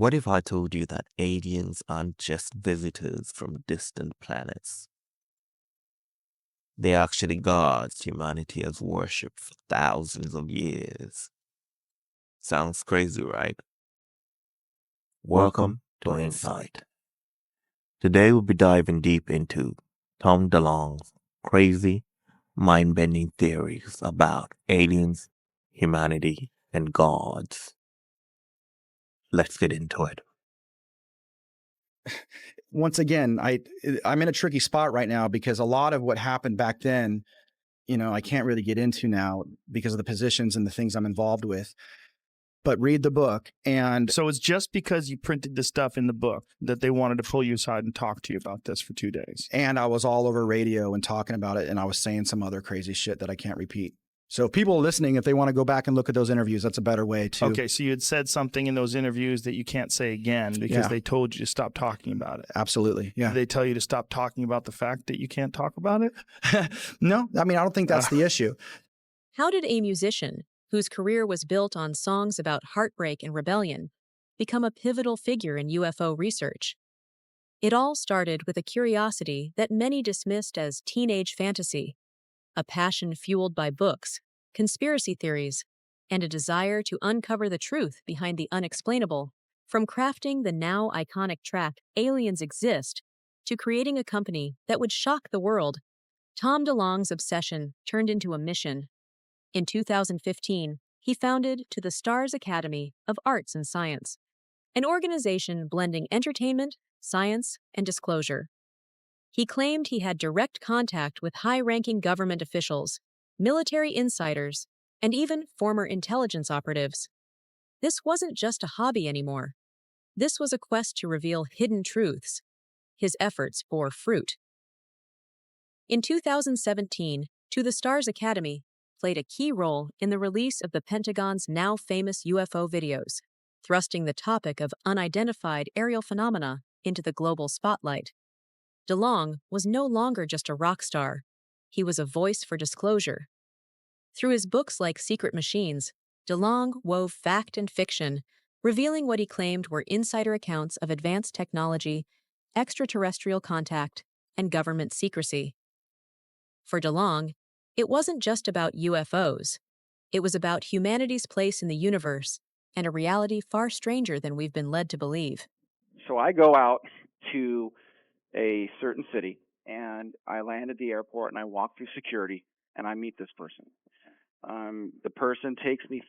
What if I told you that aliens aren't just visitors from distant planets? They're actually gods humanity has worshipped for thousands of years. Sounds crazy, right? Welcome to Insight. Today we'll be diving deep into Tom DeLonge's crazy, mind-bending theories about aliens, humanity, and gods. Let's get into it. Once again, I'm in a tricky spot right now because a lot of what happened back then, I can't really get into now because of the positions and the things I'm involved with. But read the book. And so it's just because you printed the stuff in the book that they wanted to pull you aside and talk to you about this for 2 days. And I was all over radio and talking about it. And I was saying some other crazy shit that I can't repeat. So if people are listening, if they want to go back and look at those interviews, that's a better way to. Okay, so you had said something in those interviews that you can't say again because they told you to stop talking about it. Absolutely, yeah. Did they tell you to stop talking about the fact that you can't talk about it? No, I mean, I don't think that's the issue. How did a musician, whose career was built on songs about heartbreak and rebellion, become a pivotal figure in UFO research? It all started with a curiosity that many dismissed as teenage fantasy, a passion fueled by books, conspiracy theories, and a desire to uncover the truth behind the unexplainable. From crafting the now iconic track Aliens Exist to creating a company that would shock the world, Tom DeLonge's obsession turned into a mission. In 2015, he founded To the Stars Academy of Arts and Science, an organization blending entertainment, science, and disclosure. He claimed he had direct contact with high-ranking government officials, military insiders, and even former intelligence operatives. This wasn't just a hobby anymore. This was a quest to reveal hidden truths. His efforts bore fruit. In 2017, To the Stars Academy played a key role in the release of the Pentagon's now famous UFO videos, thrusting the topic of unidentified aerial phenomena into the global spotlight. DeLonge was no longer just a rock star. He was a voice for disclosure. Through his books like Sekret Machines, DeLonge wove fact and fiction, revealing what he claimed were insider accounts of advanced technology, extraterrestrial contact, and government secrecy. For DeLonge, it wasn't just about UFOs. It was about humanity's place in the universe and a reality far stranger than we've been led to believe. So I go out to a certain city, and I land at the airport, and I walk through security, and I meet this person. The person takes me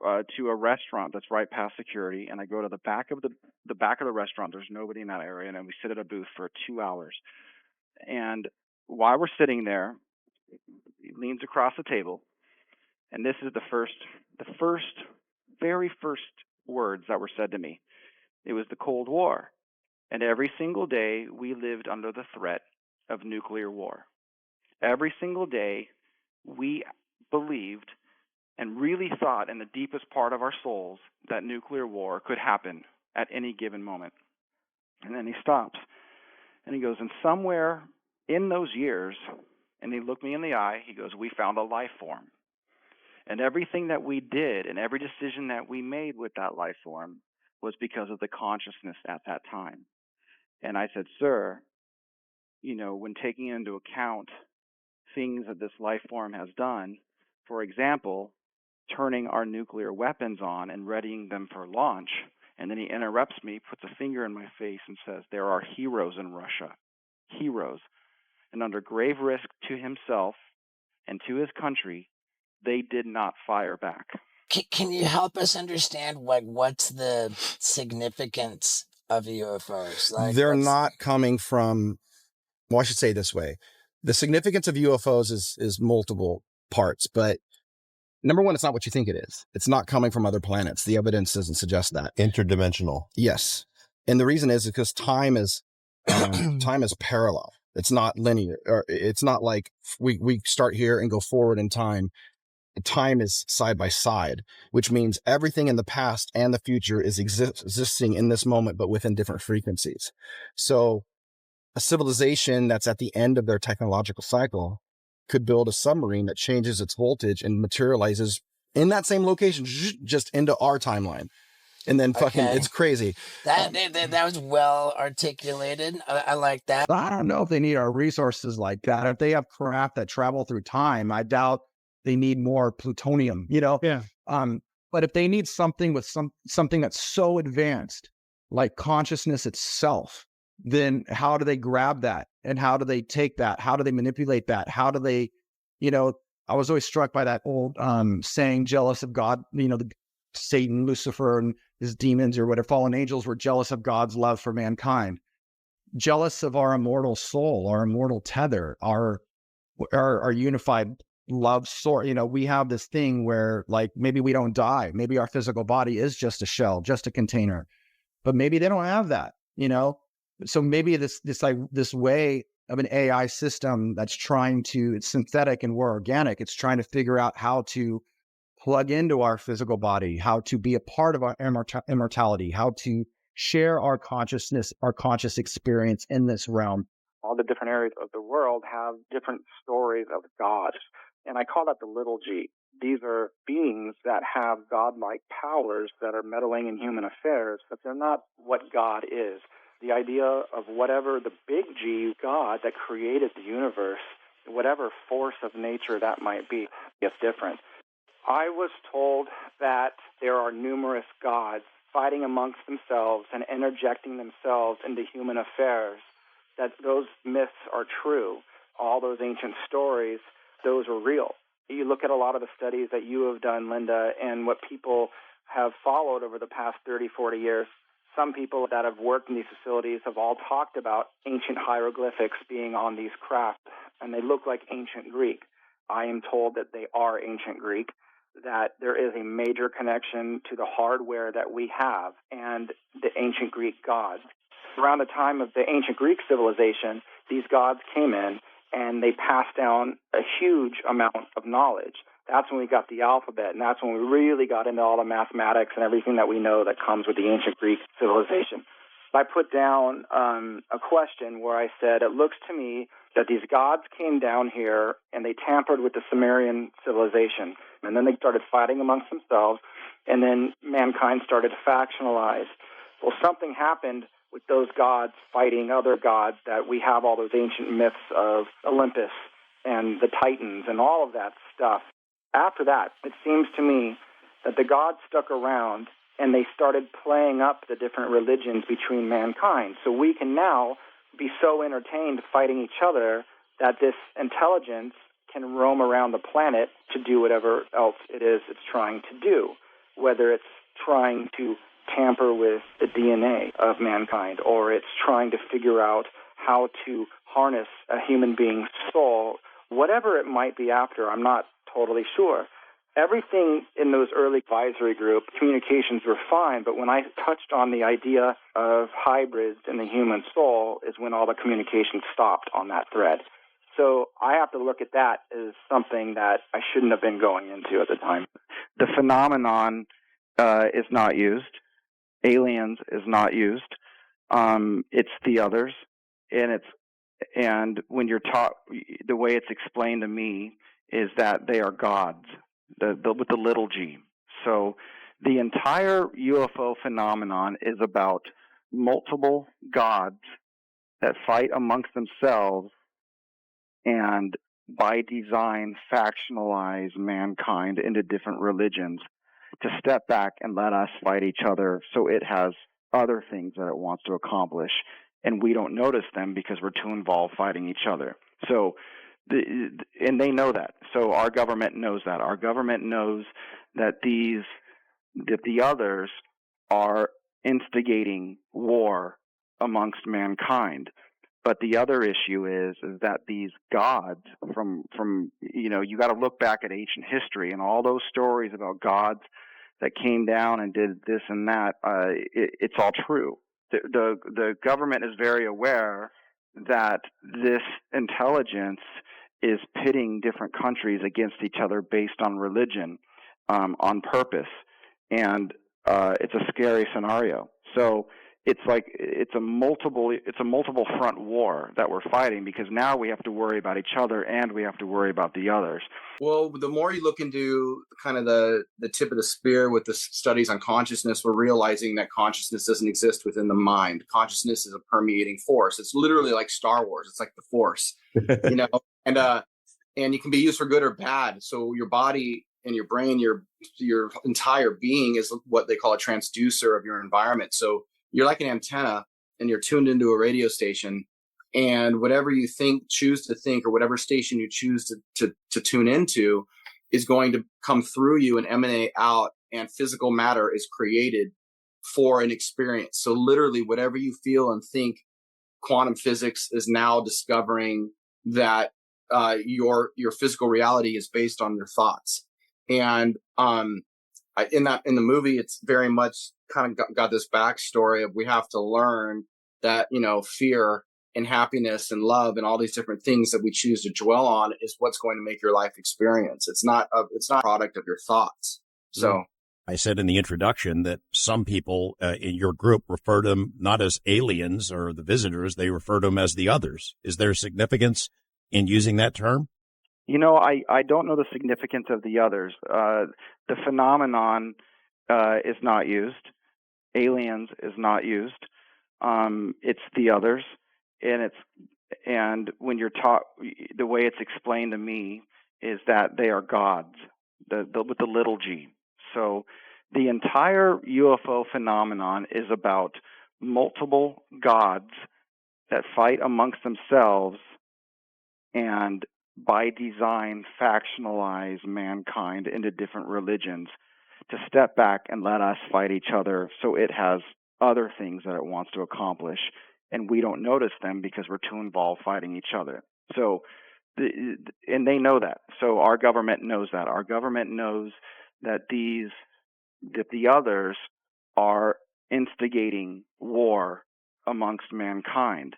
to a restaurant that's right past security, and I go to the back of the restaurant. There's nobody in that area, and then we sit at a booth for 2 hours. And while we're sitting there, he leans across the table, and this is the very first words that were said to me. It was the Cold War. And every single day, we lived under the threat of nuclear war. Every single day, we believed and really thought in the deepest part of our souls that nuclear war could happen at any given moment. And then he stops, and he goes, and somewhere in those years, and he looked me in the eye, he goes, we found a life form. And everything that we did and every decision that we made with that life form was because of the consciousness at that time. And I said, sir, when taking into account things that this life form has done, for example, turning our nuclear weapons on and readying them for launch, and then he interrupts me, puts a finger in my face and says, there are heroes in Russia, heroes. And under grave risk to himself and to his country, they did not fire back. Can you help us understand what's the significance of UFOs? They're not coming from, well, I should say it this way. The significance of UFOs is multiple parts, but number one, it's not what you think it is. It's not coming from other planets. The evidence doesn't suggest that. Interdimensional. Yes. And the reason is because time is parallel. It's not linear. Or it's not like we start here and go forward in time. Time is side by side, which means everything in the past and the future is existing in this moment, but within different frequencies. So a civilization that's at the end of their technological cycle could build a submarine that changes its voltage and materializes in that same location, just into our timeline. And then fucking, Okay. it's crazy. That was well articulated. I like that. I don't know if they need our resources like that. If they have craft that travel through time, I doubt they need more plutonium, Yeah. But if they need something with something that's so advanced, like consciousness itself, then how do they grab that? And how do they take that? How do they manipulate that? How do they, I was always struck by that old saying, jealous of God, the Satan, Lucifer, and his demons or whatever, fallen angels were jealous of God's love for mankind, jealous of our immortal soul, our immortal tether, our unified love source. We have this thing where like maybe we don't die. Maybe our physical body is just a shell, just a container, but maybe they don't have that, So maybe this way of an AI system that's it's synthetic and we're organic. It's trying to figure out how to plug into our physical body, how to be a part of our immortality, how to share our consciousness, our conscious experience in this realm. All the different areas of the world have different stories of gods, and I call that the little g. These are beings that have godlike powers that are meddling in human affairs, but they're not what God is. The idea of whatever the big G God that created the universe, whatever force of nature that might be, is different. I was told that there are numerous gods fighting amongst themselves and interjecting themselves into human affairs, that those myths are true. All those ancient stories, those are real. You look at a lot of the studies that you have done, Linda, and what people have followed over the past 30, 40 years. Some people that have worked in these facilities have all talked about ancient hieroglyphics being on these craft, and they look like ancient Greek. I am told that they are ancient Greek, that there is a major connection to the hardware that we have and the ancient Greek gods. Around the time of the ancient Greek civilization, these gods came in and they passed down a huge amount of knowledge. That's when we got the alphabet, and that's when we really got into all the mathematics and everything that we know that comes with the ancient Greek civilization. I put down a question where I said, it looks to me that these gods came down here and they tampered with the Sumerian civilization, and then they started fighting amongst themselves, and then mankind started to factionalize. Well, something happened with those gods fighting other gods, that we have all those ancient myths of Olympus and the Titans and all of that stuff. After that, it seems to me that the gods stuck around and they started playing up the different religions between mankind. So we can now be so entertained fighting each other that this intelligence can roam around the planet to do whatever else it is it's trying to do, whether it's trying to tamper with the DNA of mankind, or it's trying to figure out how to harness a human being's soul, whatever it might be after, I'm not totally sure. Everything in those early advisory group communications were fine, but when I touched on the idea of hybrids in the human soul is when all the communication stopped on that thread. So I have to look at that as something that I shouldn't have been going into at the time. The phenomenon is not used. Aliens is not used. It's the others, and when you're taught, the way it's explained to me is that they are gods, with the little g. So the entire UFO phenomenon is about multiple gods that fight amongst themselves and by design factionalize mankind into different religions to step back and let us fight each other, so it has other things that it wants to accomplish, and we don't notice them because we're too involved fighting each other. So, and they know that. So our government knows that. Our government knows that the others are instigating war amongst mankind. But the other issue is that these gods from you got to look back at ancient history and all those stories about gods that came down and did this and that. It's all true. The government is very aware that this intelligence is pitting different countries against each other based on religion, on purpose, and it's a scary scenario. So it's like it's a multiple front war that we're fighting, because now we have to worry about each other and we have to worry about the others. Well, the more you look into kind of the tip of the spear with the studies on consciousness, we're realizing that consciousness doesn't exist within the mind. Consciousness is a permeating force. It's literally like Star Wars. It's like the Force, you know, and it can be used for good or bad. So your body and your brain, your entire being is what they call a transducer of your environment. So you're like an antenna and you're tuned into a radio station, and whatever you choose to think, or whatever station you choose to tune into is going to come through you and emanate out, and physical matter is created for an experience. So literally whatever you feel and think, quantum physics is now discovering that your physical reality is based on your thoughts. And in the movie, it's very much kind of got this backstory of, we have to learn that, you know, fear and happiness and love and all these different things that we choose to dwell on is what's going to make your life experience. It's not a product of your thoughts. So I said in the introduction that some people in your group refer to them not as aliens or the visitors, they refer to them as the others. Is there significance in using that term? You know, I don't know the significance of the others. The phenomenon is not used. Aliens is not used. It's the others, and when you're taught, the way it's explained to me is that they are gods, with the little g. So the entire UFO phenomenon is about multiple gods that fight amongst themselves and by design factionalize mankind into different religions to step back and let us fight each other, so it has other things that it wants to accomplish, and we don't notice them because we're too involved fighting each other. So, and they know that. So our government knows that. Our government knows that the others are instigating war amongst mankind.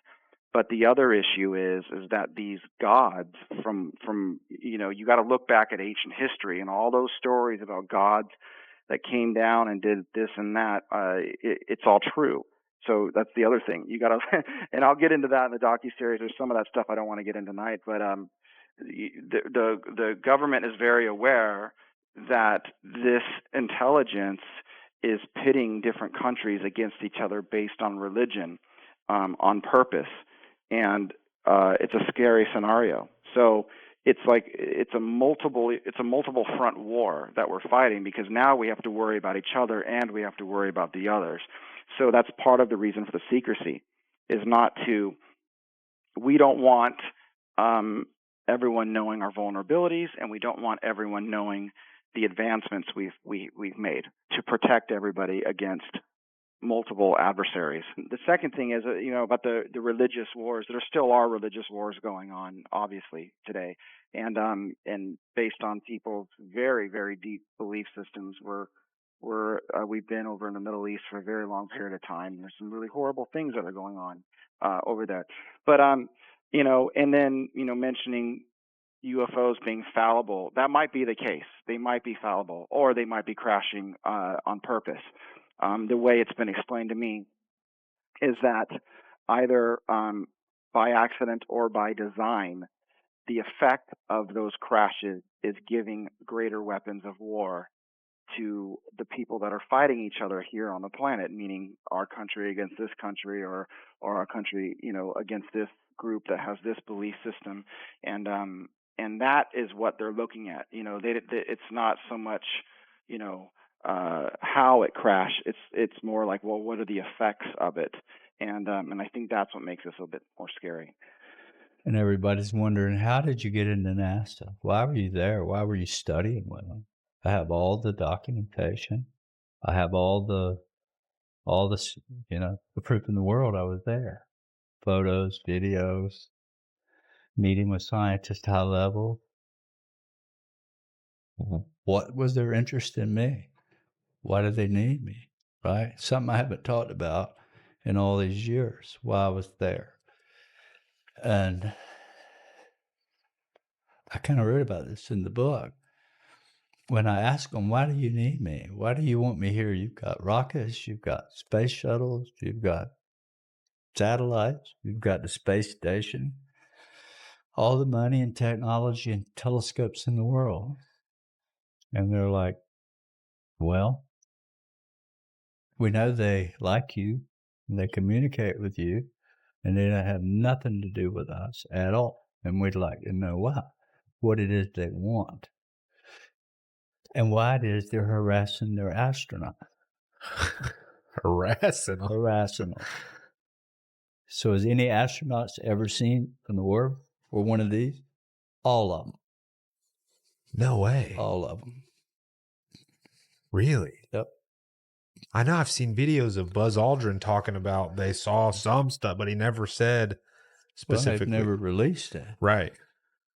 But the other issue is that these gods from you got to look back at ancient history and all those stories about gods that came down and did this and that. It's all true. So that's the other thing. You got to, and I'll get into that in the docuseries. There's some of that stuff I don't want to get into tonight, but the government is very aware that this intelligence is pitting different countries against each other based on religion, on purpose. And it's a scary scenario. So it's like it's a multiple front war that we're fighting, because now we have to worry about each other and we have to worry about the others. So that's part of the reason for the secrecy, is not to. We don't want everyone knowing our vulnerabilities, and we don't want everyone knowing the advancements we've made to protect everybody against multiple adversaries. The second thing is, about the religious wars. There still are religious wars going on, obviously, today, and based on people's very, very deep belief systems. We've been over in the Middle East for a very long period of time. There's some really horrible things that are going on over there. But and then mentioning UFOs being fallible, that might be the case. They might be fallible, or they might be crashing on purpose. The way it's been explained to me is that either by accident or by design, the effect of those crashes is giving greater weapons of war to the people that are fighting each other here on the planet, meaning our country against this country, or our country, against this group that has this belief system, and that is what they're looking at. It's not so much, how it crashed. It's more like, well, what are the effects of it? And I think that's what makes this a bit more scary. And everybody's wondering, how did you get into NASA? Why were you there? Why were you studying with them? I have all the documentation. I have all the the proof in the world I was there. Photos, videos, meeting with scientists high level. What was their interest in me? Why did they need me? Right? Something I haven't talked about in all these years, why I was there. And I kind of wrote about this in the book. when I ask them, why do you need me? Why do you want me here? You've got rockets, you've got space shuttles, you've got satellites, you've got the space station, all the money and technology and telescopes in the world. And they're like, well, we know they like you, and they communicate with you, and they don't have nothing to do with us at all. And we'd like to know why, what it is they want, and why it is they're harassing their astronauts. Harassing them. So has any astronauts ever seen an orb or one of these? All of them. No way. All of them. Really? Yep. I know I've seen videos of Buzz Aldrin talking about they saw some stuff, but he never said specifically. Well, they've never released it. Right.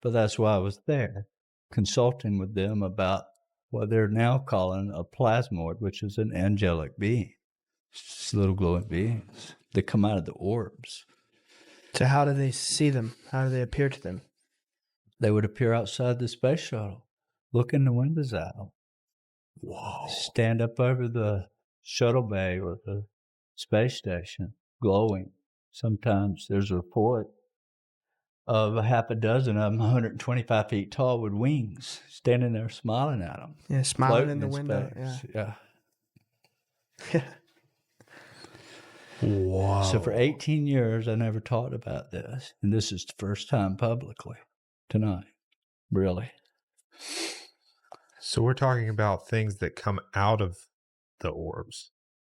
But that's why I was there, consulting with them about what they're now calling a plasmoid, which is an angelic being. It's little glowing beings that come out of the orbs. So how do they see them? How do they appear to them? They would appear outside the space shuttle, look in the windows at them. Whoa. Stand up over the shuttle bay or the space station, glowing. Sometimes there's a report of a half a dozen of them, 125 feet tall, with wings, standing there smiling at them. Yeah, smiling in the window. Space. Yeah. Yeah. Wow. So for 18 years, I never talked about this. And this is the first time publicly tonight. Really. So we're talking about things that come out of the orbs.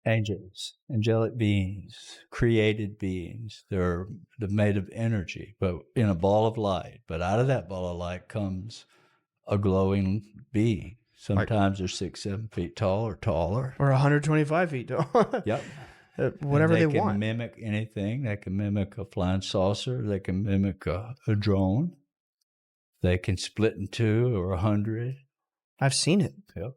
Angels, angelic beings, created beings. They're made of energy, but in a ball of light. But out of that ball of light comes a glowing being. Sometimes they're 6, 7 feet tall or taller. Or 125 feet tall. Yep. Whatever they want. They can mimic anything. They can mimic a flying saucer. They can mimic a drone. They can split in 2 or 100. I've seen it. Yep.